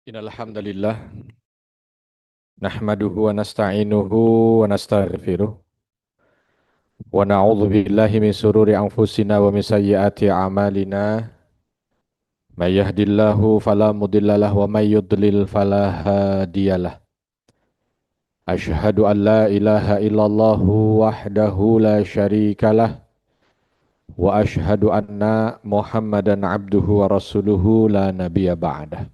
Innal hamdalillah nahmaduhu wa nasta'inuhu wa nastaghfiruh wa na'udzu billahi min sururi anfusina wa min sayyiati a'malina may yahdihillahu fala mudhillalah wa may yudlil fala hadiyalah. Asyhadu an la ilaha illallah wahdahu la syarikalah wa asyhadu anna Muhammadan abduhu wa rasuluhu la nabiyya ba'dah.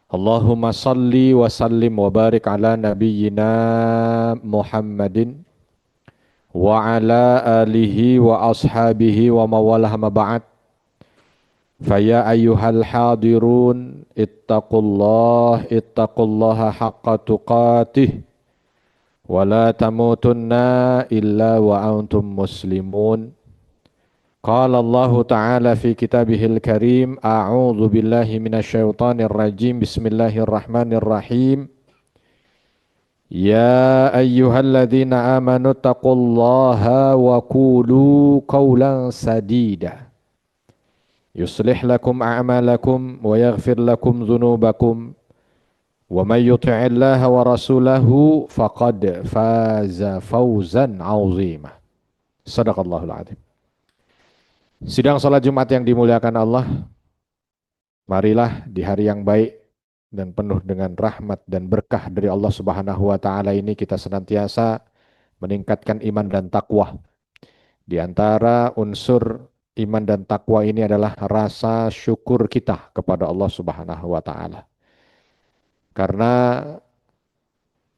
Allahumma salli wa sallim wa barik ala nabiyyina Muhammadin wa ala alihi wa ashabihi wa mawalah ma ba'd. Faya ayyuhal hadirun ittaqullaha haqqa tuqatih wa la tamutunna illa wa antum muslimun. Qala Allah Ta'ala fi kitabihil karim, a'udzu billahi minasyaitonir rajim, bismillahirrahmanirrahim. Ya ayyuhalladzina amanu taqullaha wa qulu qawlan sadida yuslih lakum a'malakum wa yaghfir lakum dhunubakum wa may yuti'illaha wa rasulahu faqad faza fawzan 'azima. Shadaqallahul 'adzim. Sidang salat Jumat yang dimuliakan Allah, marilah di hari yang baik dan penuh dengan rahmat dan berkah dari Allah Subhanahu wa taala ini kita senantiasa meningkatkan iman dan takwa. Di antara unsur iman dan takwa ini adalah rasa syukur kita kepada Allah Subhanahu wa taala. Karena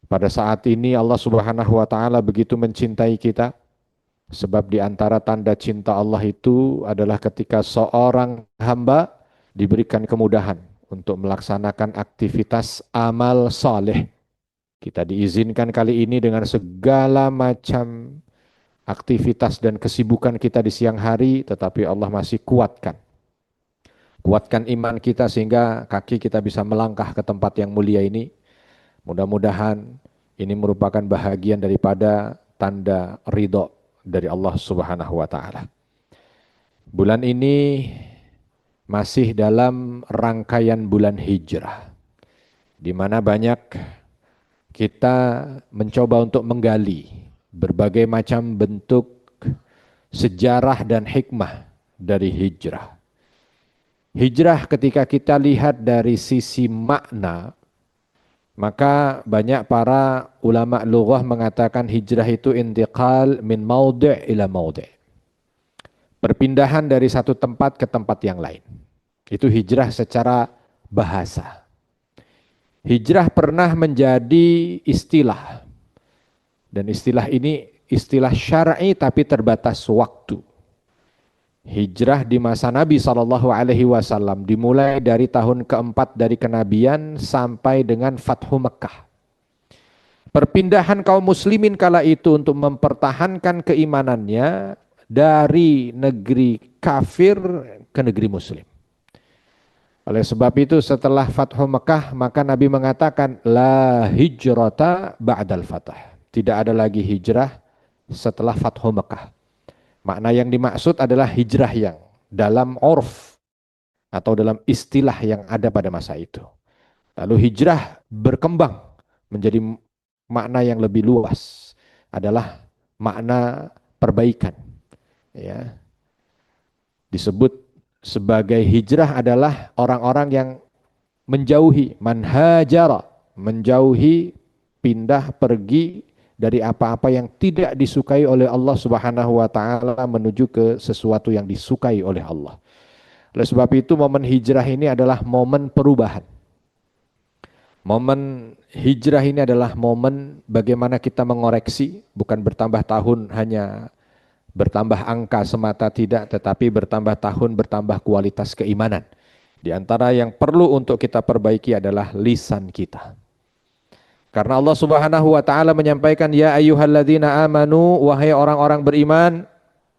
pada saat ini Allah Subhanahu wa taala begitu mencintai kita, sebab di antara tanda cinta Allah itu adalah ketika seorang hamba diberikan kemudahan untuk melaksanakan aktivitas amal saleh. Kita diizinkan kali ini dengan segala macam aktivitas dan kesibukan kita di siang hari, tetapi Allah masih kuatkan. Kuatkan iman kita sehingga kaki kita bisa melangkah ke tempat yang mulia ini. Mudah-mudahan ini merupakan bahagian daripada tanda ridho dari Allah Subhanahu wa taala. Bulan ini masih dalam rangkaian bulan hijrah, di mana banyak kita mencoba untuk menggali berbagai macam bentuk sejarah dan hikmah dari hijrah. Hijrah ketika kita lihat dari sisi makna, maka banyak para ulama lughah mengatakan hijrah itu intiqal min maudhi' ila maudhi'. Perpindahan dari satu tempat ke tempat yang lain. Itu hijrah secara bahasa. Hijrah pernah menjadi istilah. Dan istilah ini istilah syar'i tapi terbatas waktu. Hijrah di masa Nabi SAW dimulai dari tahun keempat dari kenabian sampai dengan Fathu Mekah. Perpindahan kaum muslimin kala itu untuk mempertahankan keimanannya dari negeri kafir ke negeri muslim. Oleh sebab itu setelah Fathu Mekah maka Nabi mengatakan la hijrata ba'dal fath. Tidak ada lagi hijrah setelah Fathu Mekah. Makna yang dimaksud adalah hijrah yang dalam urf atau dalam istilah yang ada pada masa itu. Lalu hijrah berkembang menjadi makna yang lebih luas, adalah makna perbaikan. Ya. Disebut sebagai hijrah adalah orang-orang yang menjauhi, manhajara, menjauhi, pindah, pergi dari apa-apa yang tidak disukai oleh Allah Subhanahu wa taala menuju ke sesuatu yang disukai oleh Allah. Oleh sebab itu momen hijrah ini adalah momen perubahan. Momen hijrah ini adalah momen bagaimana kita mengoreksi, bukan bertambah tahun hanya bertambah angka semata tidak, tetapi bertambah tahun, bertambah kualitas keimanan. Di antara yang perlu untuk kita perbaiki adalah lisan kita. Karena Allah Subhanahu wa taala menyampaikan ya ayyuhalladzina amanu, wahai orang-orang beriman,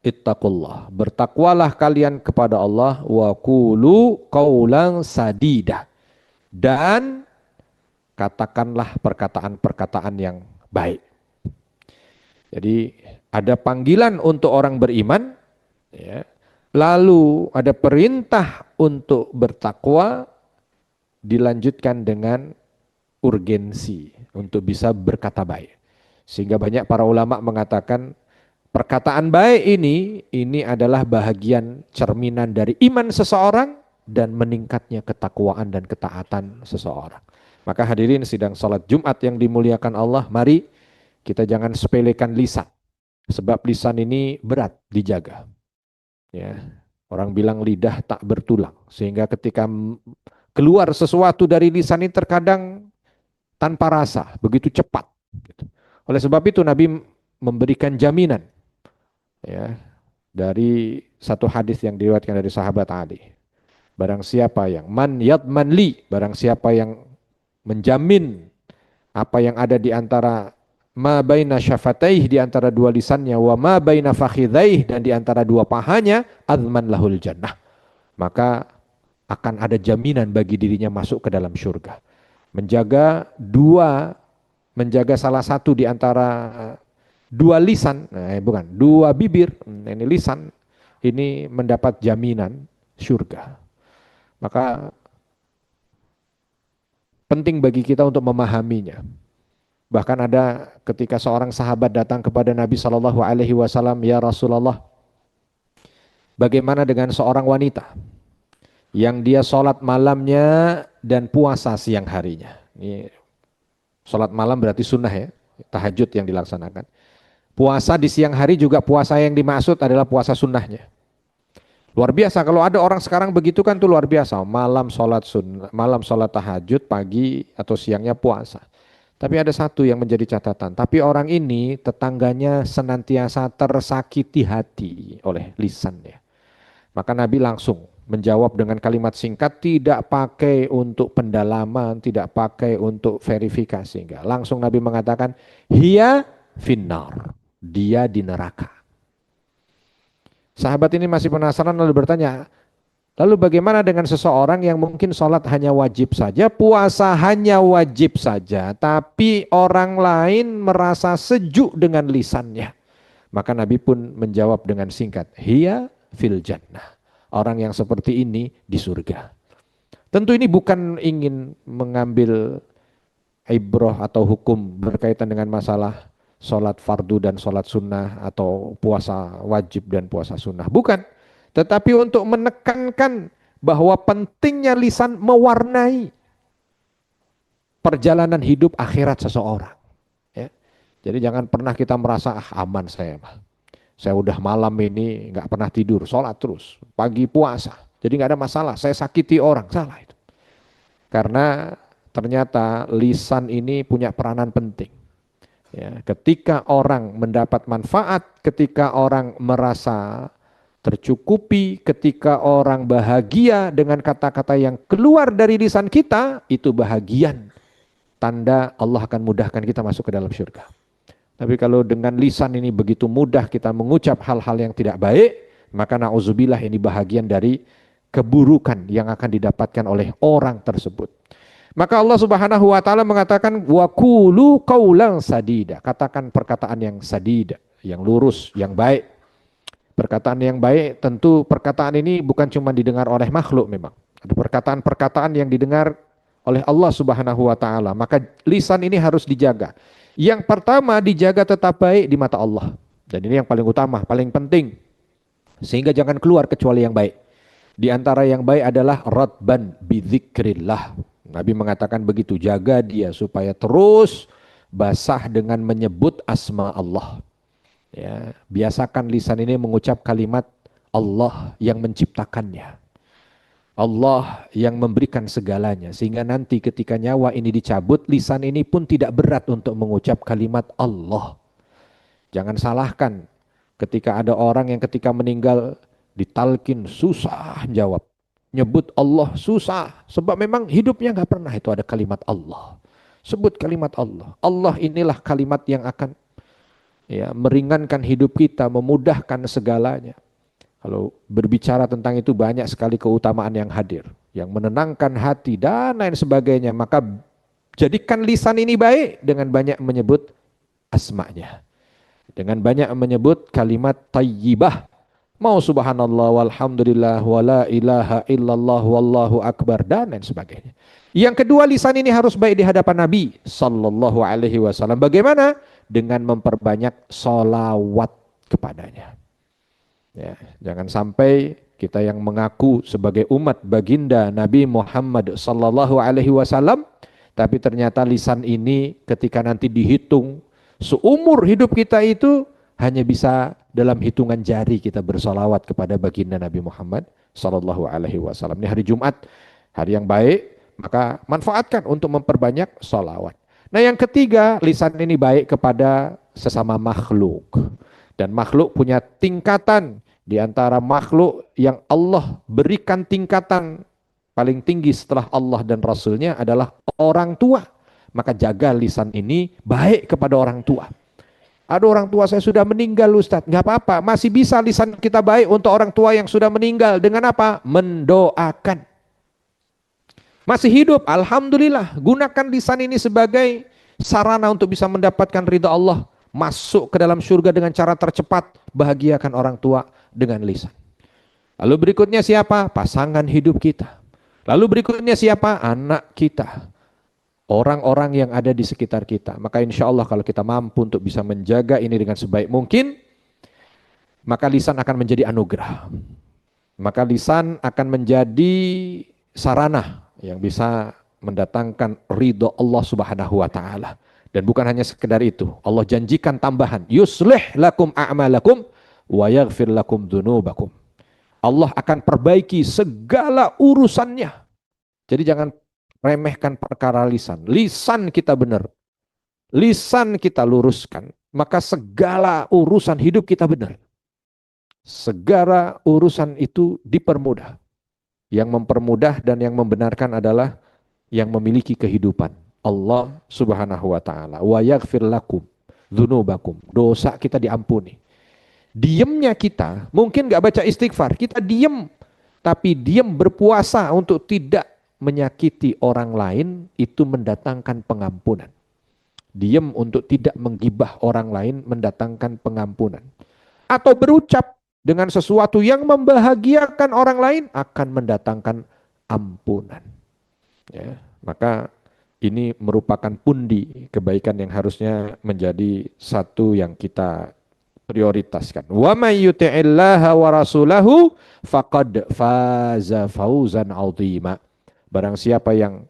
ittaqullah, bertakwalah kalian kepada Allah, wa qulu qaulan sadida, dan katakanlah perkataan-perkataan yang baik. Jadi ada panggilan untuk orang beriman, ya. Lalu ada perintah untuk bertakwa, dilanjutkan dengan urgensi untuk bisa berkata baik. Sehingga banyak para ulama mengatakan perkataan baik ini adalah bahagian cerminan dari iman seseorang dan meningkatnya ketakwaan dan ketaatan seseorang. Maka hadirin sidang salat Jumat yang dimuliakan Allah, mari kita jangan sepelekan lisan. Sebab lisan ini berat dijaga. Ya. Orang bilang lidah tak bertulang. Sehingga ketika keluar sesuatu dari lisan ini terkadang tanpa rasa, begitu cepat. Oleh sebab itu Nabi memberikan jaminan, ya, dari satu hadis yang diriwayatkan dari sahabat Ali. Barang siapa yang man yadman li, barang siapa yang menjamin apa yang ada di antara ma baina syafataih, di antara dua lisannya, wa ma baina fakhidhaih, dan di antara dua pahanya, azman lahul jannah. Maka akan ada jaminan bagi dirinya masuk ke dalam surga. Menjaga salah satu di antara dua lisan, dua bibir, ini lisan, ini mendapat jaminan surga. Maka penting bagi kita untuk memahaminya. Bahkan ada ketika seorang sahabat datang kepada Nabi Shallallahu Alaihi Wasallam, ya Rasulullah, bagaimana dengan seorang wanita yang dia sholat malamnya dan puasa siang harinya? Ini sholat malam berarti sunnah ya, tahajud yang dilaksanakan. Puasa di siang hari juga puasa yang dimaksud adalah puasa sunnahnya. Luar biasa kalau ada orang sekarang begitu kan tuh luar biasa. Malam sholat sunnah, malam sholat tahajud, pagi atau siangnya puasa. Tapi ada satu yang menjadi catatan. Tapi orang ini tetangganya senantiasa tersakiti hati oleh lisannya. Maka Nabi langsung menjawab dengan kalimat singkat, tidak pakai untuk pendalaman, tidak pakai untuk verifikasi. Enggak. Langsung Nabi mengatakan, hiya finnar, dia di neraka. Sahabat ini masih penasaran lalu bertanya, lalu bagaimana dengan seseorang yang mungkin sholat hanya wajib saja, puasa hanya wajib saja, tapi orang lain merasa sejuk dengan lisannya. Maka Nabi pun menjawab dengan singkat, hiya fil jannah. Orang yang seperti ini di surga. Tentu ini bukan ingin mengambil ibrah atau hukum berkaitan dengan masalah sholat fardu dan sholat sunnah atau puasa wajib dan puasa sunnah. Bukan. Tetapi untuk menekankan bahwa pentingnya lisan mewarnai perjalanan hidup akhirat seseorang. Ya. Jadi jangan pernah kita merasa aman saya. Saya udah malam ini nggak pernah tidur, sholat terus, pagi puasa. Jadi nggak ada masalah, saya sakiti orang, salah itu. Karena ternyata lisan ini punya peranan penting. Ya, ketika orang mendapat manfaat, ketika orang merasa tercukupi, ketika orang bahagia dengan kata-kata yang keluar dari lisan kita, itu bahagian. Tanda Allah akan mudahkan kita masuk ke dalam surga. Tapi kalau dengan lisan ini begitu mudah kita mengucap hal-hal yang tidak baik, maka na'udzubillah ini bahagian dari keburukan yang akan didapatkan oleh orang tersebut. Maka Allah Subhanahu wa taala mengatakan wa qulu qaulan sadida. Katakan perkataan yang sadida, yang lurus, yang baik. Perkataan yang baik, tentu perkataan ini bukan cuma didengar oleh makhluk memang. Ada perkataan-perkataan yang didengar oleh Allah Subhanahu wa taala. Maka lisan ini harus dijaga. Yang pertama dijaga tetap baik di mata Allah. Dan ini yang paling utama, paling penting. Sehingga jangan keluar kecuali yang baik. Di antara yang baik adalah radban bidzikrillah. Nabi mengatakan begitu, jaga dia supaya terus basah dengan menyebut asma Allah. Ya, biasakan lisan ini mengucap kalimat Allah yang menciptakannya. Allah yang memberikan segalanya, sehingga nanti ketika nyawa ini dicabut, lisan ini pun tidak berat untuk mengucap kalimat Allah. Jangan salahkan ketika ada orang yang ketika meninggal ditalkin susah jawab. Nyebut Allah susah, sebab memang hidupnya nggak pernah itu ada kalimat Allah. Sebut kalimat Allah. Allah inilah kalimat yang akan meringankan hidup kita, memudahkan segalanya. Kalau berbicara tentang itu banyak sekali keutamaan yang hadir, yang menenangkan hati dan lain sebagainya. Maka jadikan lisan ini baik dengan banyak menyebut asma'nya. Dengan banyak menyebut kalimat tayyibah. mau subhanallah walhamdulillah wala ilaha illallah wallahu akbar dan lain sebagainya. Yang kedua, lisan ini harus baik di hadapan Nabi sallallahu alaihi wasallam. Bagaimana? Dengan memperbanyak sholawat kepadanya. Ya, jangan sampai kita yang mengaku sebagai umat baginda Nabi Muhammad sallallahu alaihi wasallam, tapi ternyata lisan ini ketika nanti dihitung seumur hidup kita itu hanya bisa dalam hitungan jari kita bersolawat kepada baginda Nabi Muhammad sallallahu alaihi wasallam. Ini hari Jumat, hari yang baik, maka manfaatkan untuk memperbanyak solawat. Nah yang ketiga, lisan ini baik kepada sesama makhluk. Dan makhluk punya tingkatan. Di antara makhluk yang Allah berikan tingkatan paling tinggi setelah Allah dan Rasulnya adalah orang tua. Maka jaga lisan ini baik kepada orang tua. Ada orang tua saya sudah meninggal Ustadz, nggak apa-apa, masih bisa lisan kita baik untuk orang tua yang sudah meninggal. Dengan apa? Mendoakan. Masih hidup, alhamdulillah. Gunakan lisan ini sebagai sarana untuk bisa mendapatkan ridha Allah. Masuk ke dalam surga dengan cara tercepat. Bahagiakan orang tua dengan lisan. Lalu berikutnya siapa? Pasangan hidup kita. Lalu berikutnya siapa? Anak kita. Orang-orang yang ada di sekitar kita. Maka insya Allah kalau kita mampu untuk bisa menjaga ini dengan sebaik mungkin, maka lisan akan menjadi anugerah. Maka lisan akan menjadi sarana yang bisa mendatangkan ridho Allah subhanahu wa ta'ala. Dan bukan hanya sekedar itu. Allah janjikan tambahan. Yuslih lakum a'malakum wa yaghfir lakum dzunubakum. Allah akan perbaiki segala urusannya. Jadi jangan remehkan perkara lisan. Lisan kita benar. Lisan kita luruskan. Maka segala urusan hidup kita benar. Segala urusan itu dipermudah. Yang mempermudah dan yang membenarkan adalah yang memiliki kehidupan. Allah subhanahu wa ta'ala. Wa yaghfir lakum dzunubakum. Dosa kita diampuni. Diamnya kita, mungkin gak baca istighfar, kita diam, tapi diam berpuasa untuk tidak menyakiti orang lain, itu mendatangkan pengampunan. Diam untuk tidak menggibah orang lain, mendatangkan pengampunan. Atau berucap dengan sesuatu yang membahagiakan orang lain, akan mendatangkan ampunan. Ya, maka ini merupakan pundi kebaikan yang harusnya menjadi satu yang kita prioritaskan. Wa may yuti'illaha wa rasulahu faqad faza fauzan 'azima. Barang siapa yang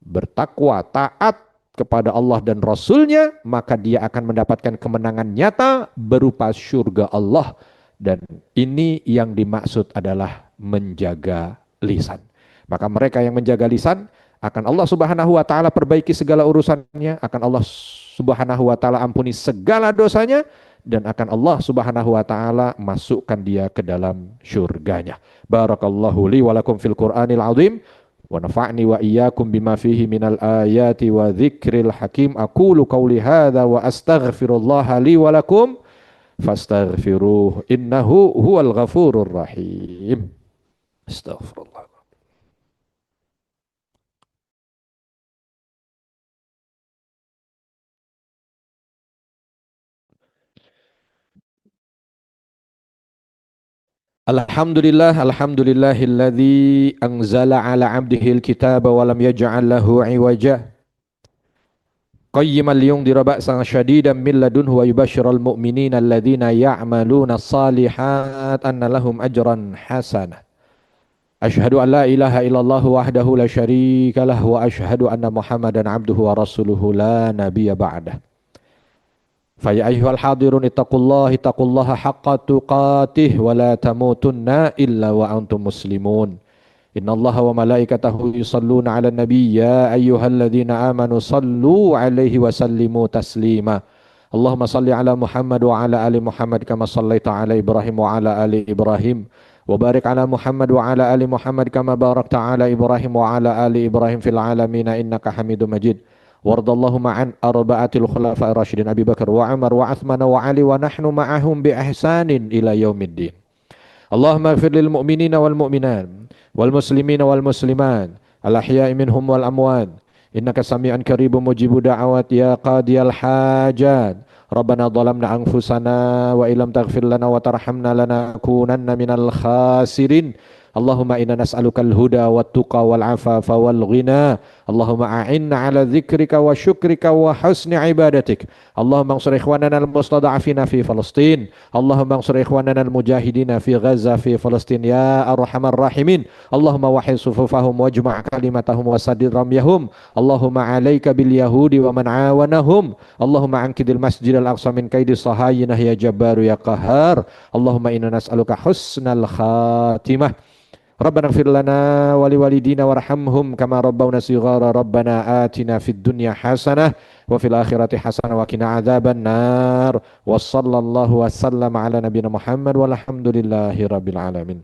bertakwa, taat kepada Allah dan Rasulnya, maka dia akan mendapatkan kemenangan nyata berupa surga Allah. Dan ini yang dimaksud adalah menjaga lisan. Maka mereka yang menjaga lisan, akan Allah subhanahu wa ta'ala perbaiki segala urusannya, akan Allah subhanahu wa ta'ala ampuni segala dosanya, dan akan Allah subhanahu wa ta'ala masukkan dia ke dalam syurganya. Barakallahu li walakum fil Qur'anil azim wa nafa'ni wa iyyakum bima fihi minal ayati wa dzikril hakim. Aqulu qawli hadza wa astaghfirullaha li walakum fastaghfiruh innahu huwal ghafurur rahim. Astaghfirullah. Alhamdulillah, alhamdulillahilladzi anzala ala abdihil kitaba wa lam yaj'al lahu iwaja. Qayyiman liyundhira ba'san syadidan min ladunhu wa yubashshiral mu'minina alladzina ya'maluna as-salihat anna lahum ajran hasanah. Asyhadu an la ilaha illallah wahdahu la syarika lah wa asyhadu anna Muhammadan abduhu wa rasuluhu la nabiyya ba'dah. Fa ya ayyuhal hadirun ittaqullaha haqqa tuqatih wa la tamutunna illa wa antum muslimun. Innallaha wa malaikatahu yusalluna 'alan nabiy ya ayyuhalladzina amanu sallu 'alaihi wa sallimu taslima. Allahumma salli 'ala Muhammad wa 'ala ali Muhammad kama shallaita 'ala Ibrahim wa 'ala ali Ibrahim wa barik 'ala Muhammad wa 'ala ali Muhammad kama barakta 'ala Ibrahim wa 'ala ali Ibrahim fil 'alamin innaka Hamidum Majid. Wardallahumma an arba'atil khulafa'ir rasyidin Abi Bakar wa Umar wa Utsman wa Ali wa nahnu ma'ahum bi ihsanin ila yaumiddin. Allahumma ighfir lil mu'minina wal mu'minat wal muslimina wal muslimat al ahya'i minhum wal amwat innaka sami'an qaribun mujibud da'awat ya qadiyal hajat. Rabbana dhalamna anfusana wa illam taghfir lana wa tarhamna lanakunanna minal khasirin. Allahumma inna nas'aluka al-huda wa tuqa wal afafa wal ghina. Allahumma a'inna ala dzikrika wa syukrika wa husni ibadatik. Allahumma ansur ikhwanana al-mustada'afina fi Palestin. Allahumma ansur ikhwanana al-mujahidina fi Gaza fi Palestin ya arhamar rahimin. Allahumma wahid sufufahum wajma' kalimatahum wa sadid ramyahum. Allahumma alayka bil yahudi wa man awanahum. Allahumma ankidil masjid al-aqsa min kaidi sahayinah ya jabbaru ya qahar. Allahumma inna nas'aluka husnal khatimah. Rabbana ighfir lana wa liwalidina warhamhum kama rabbawna shighara. Rabbana atina fid dunya hasanah wa fil akhirati hasanah wa qina adzaban nar. Wa sallallahu wasallam ala nabiyina Muhammad walhamdulillahi rabbil alamin.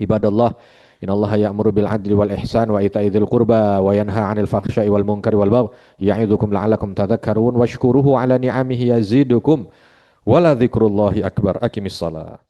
Ibadallah, innallaha ya'muru bil adli wal ihsan wa ita'i dzil qurba wa yanha 'anil fahsya'i wal munkari wal baghi ya'idzukum la'allakum tadhakkarun washkuruhu ala ni'amihi yazidukum wa la dzikrullahi akbar. Aqimissalah.